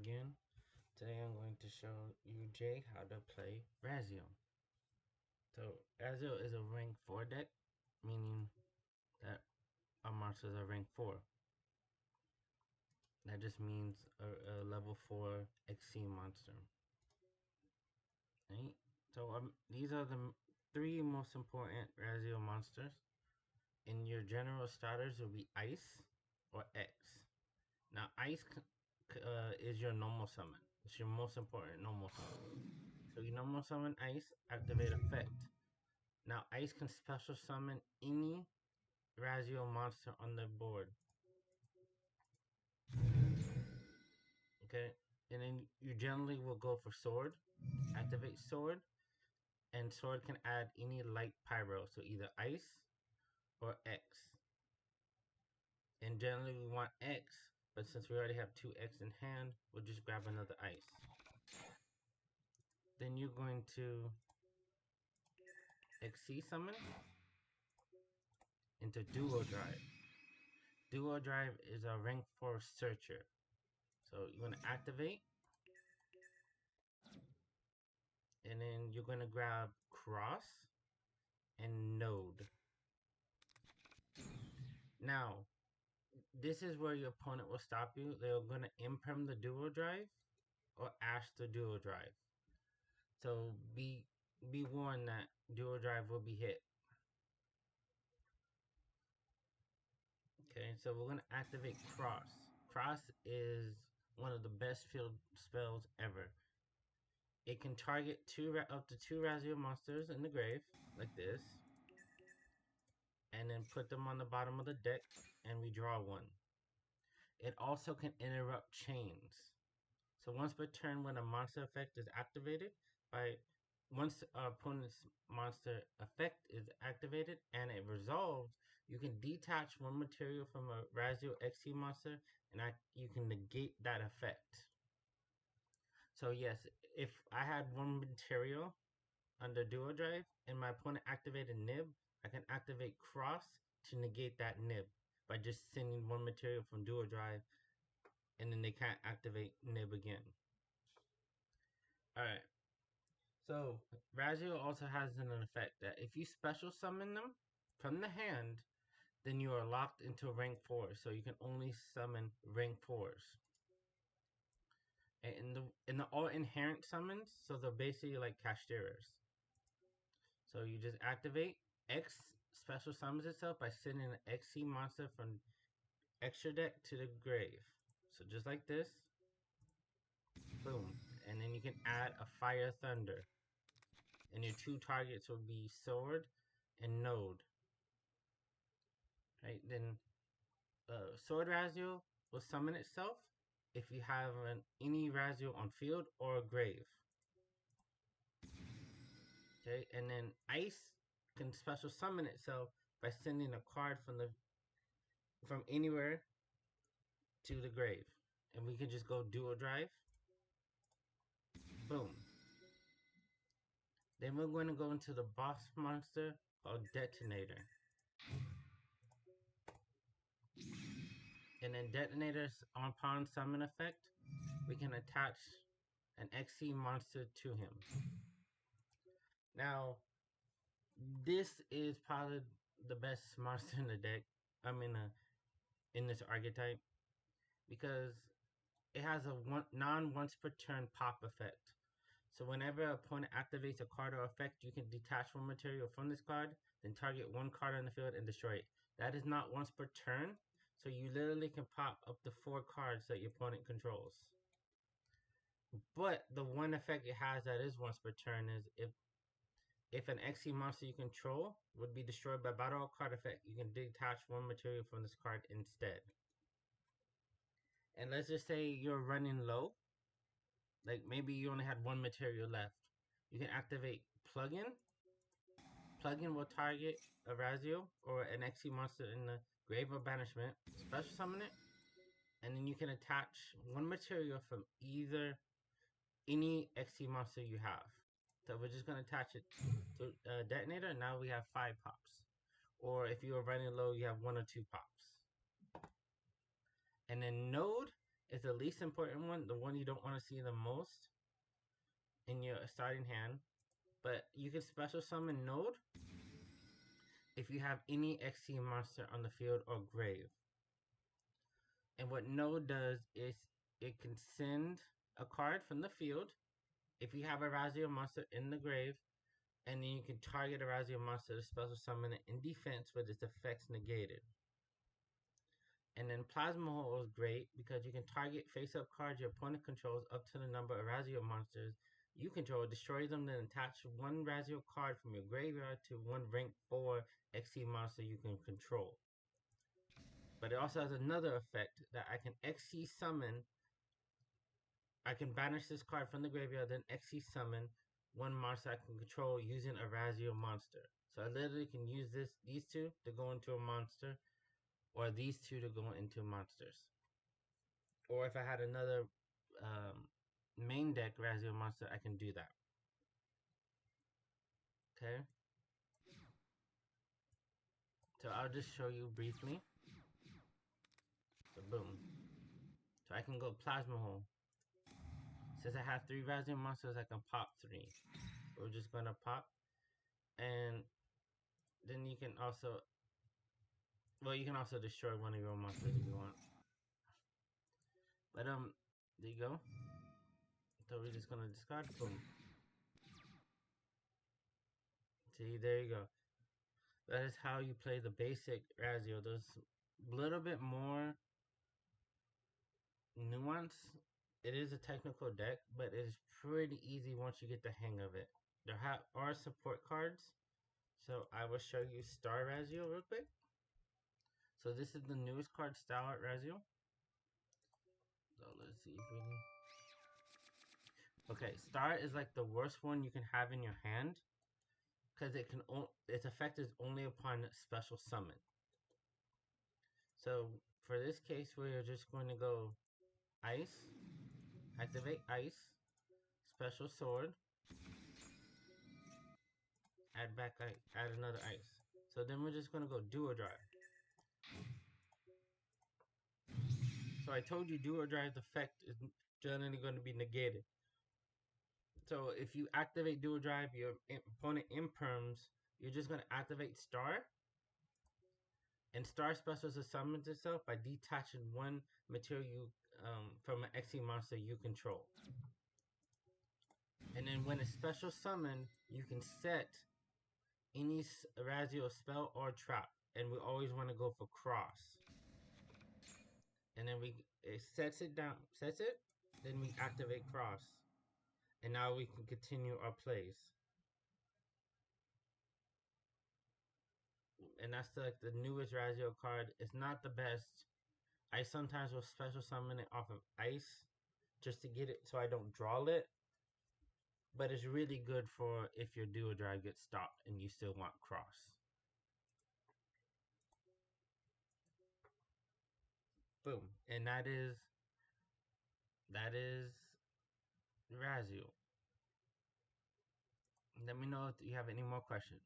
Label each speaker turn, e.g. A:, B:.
A: again. Today I'm going to show you Jay how to play Ryzeal. So Ryzeal is a rank 4 deck, meaning that our monsters are rank 4. That just means a level 4 XC monster. Right? So these are the three most important Ryzeal monsters. In your general starters will be Ice or X. Now Ice is your normal summon. It's your most important normal summon. So you normal summon Ice, activate effect. Now Ice can special summon any Ryzeal monster on the board. Okay? And then you generally will go for Sword, activate Sword, and Sword can add any light pyro, so either Ice or X. And generally we want X, but since we already have two X in hand, we'll just grab another Ice. Then you're going to XC summon into Duo Drive. Duo Drive is a rank 4 searcher. So you're going to activate, and then you're going to grab Cross and Node. Now, this is where your opponent will stop you. They're going to imperm the Duo Drive or Ash the Duo Drive. So be warned that Duo Drive will be hit. Okay, so we're going to activate Cross. Cross is one of the best field spells ever. It can target up to two Ryzeal monsters in the grave, like this, and then put them on the bottom of the deck, and we draw one. It also can interrupt chains. So once per turn, when a monster effect is activated, once our opponent's monster effect is activated and it resolves, you can detach one material from a Ryzeal XT monster, and you can negate that effect. So yes, if I had one material under Duo Drive and my opponent activated Nib, I can activate Cross to negate that Nib by just sending one material from Duo Drive, and then they can't activate Nib again. Alright, so Ryzeal also has an effect that if you special summon them from the hand, then you are locked into rank 4, so you can only summon rank 4s. And in the all inherent summons, so they're basically like Cashteras. So you just activate X special summons itself by sending an XC monster from extra deck to the grave. So just like this, boom, and then you can add a Fire Thunder, and your two targets will be Sword and Node. Right, then Sword Ryzeal will summon itself if you have any Ryzeal on field or grave. Okay, and then Ice can special summon itself by sending a card from anywhere to the grave, and we can just go Duo Drive. Boom. Then we're going to go into the boss monster called Detonator. And then Detonator's on pawn summon effect, we can attach an XC monster to him. Now, this is probably the best monster in the deck. I mean, in this archetype, because it has a once per turn pop effect. So whenever an opponent activates a card or effect, you can detach one material from this card, then target one card on the field and destroy it. That is not once per turn, so you literally can pop up to 4 cards that your opponent controls. But the one effect it has that is once per turn is if an XC monster you control would be destroyed by battle card effect, you can detach one material from this card instead. And let's just say you're running low, like maybe you only had one material left. You can activate Plugin. Plugin will target a Ryzeal or an XC monster in the Grave of Banishment, special summon it, and then you can attach one material from any XC monster you have. So we're just going to attach it to Detonator, and now we have 5 pops. Or if you are running low, you have 1 or 2 pops. And then Node is the least important one, the one you don't want to see the most in your starting hand. But you can special summon Node if you have any XC monster on the field or grave. And what Node does is it can send a card from the field if you have a Ryzeal monster in the grave, and then you can target a Ryzeal monster to special summon it in defense with its effects negated. And then Plasma Hole is great because you can target face-up cards your opponent controls up to the number of Ryzeal monsters you control, destroy them, then attach one Ryzeal card from your graveyard to one rank 4 XC monster you can control. But it also has another effect that I can XC summon. I can banish this card from the graveyard, then XC summon one monster I can control using a Ryzeal monster. So I literally can use these two to go into a monster, or these two to go into monsters. Or if I had another main deck Ryzeal monster, I can do that. Okay. So I'll just show you briefly. So boom. So I can go Plasma Hole. Since I have 3 Ryzeal monsters, I can pop 3. So we're just gonna pop. And then you can also, well, you can also destroy one of your own monsters if you want. But there you go. So we're just gonna discard. Boom. See, there you go. That is how you play the basic Ryzeal. There's a little bit more nuance. It is a technical deck, but it is pretty easy once you get the hang of it. There are support cards, so I will show you Star Ryzeal real quick. So this is the newest card, Star Ryzeal. So let's see if we can. Okay, Star is like the worst one you can have in your hand because its effect is only upon special summon. So for this case, we're just going to go Ice, activate Ice, special sword, add another Ice. So then we're just going to go Duo Drive. So I told you Duo Drive's effect is generally going to be negated. So if you activate Duo Drive, your opponent imperms, you're just going to activate Star. And Star specials summons itself by detaching one material from an XE monster you control. And then when it's special summoned, you can set any Ryzeal spell or trap. And we always want to go for cross. And then it sets it, then we activate cross. And now we can continue our plays. And that's like the newest Ryzeal card. It's not the best. I sometimes will special summon it off of ice just to get it so I don't draw it. But it's really good for if your Duo Drive gets stopped and you still want cross. Boom. And that is Ryzeal. Let me know if you have any more questions.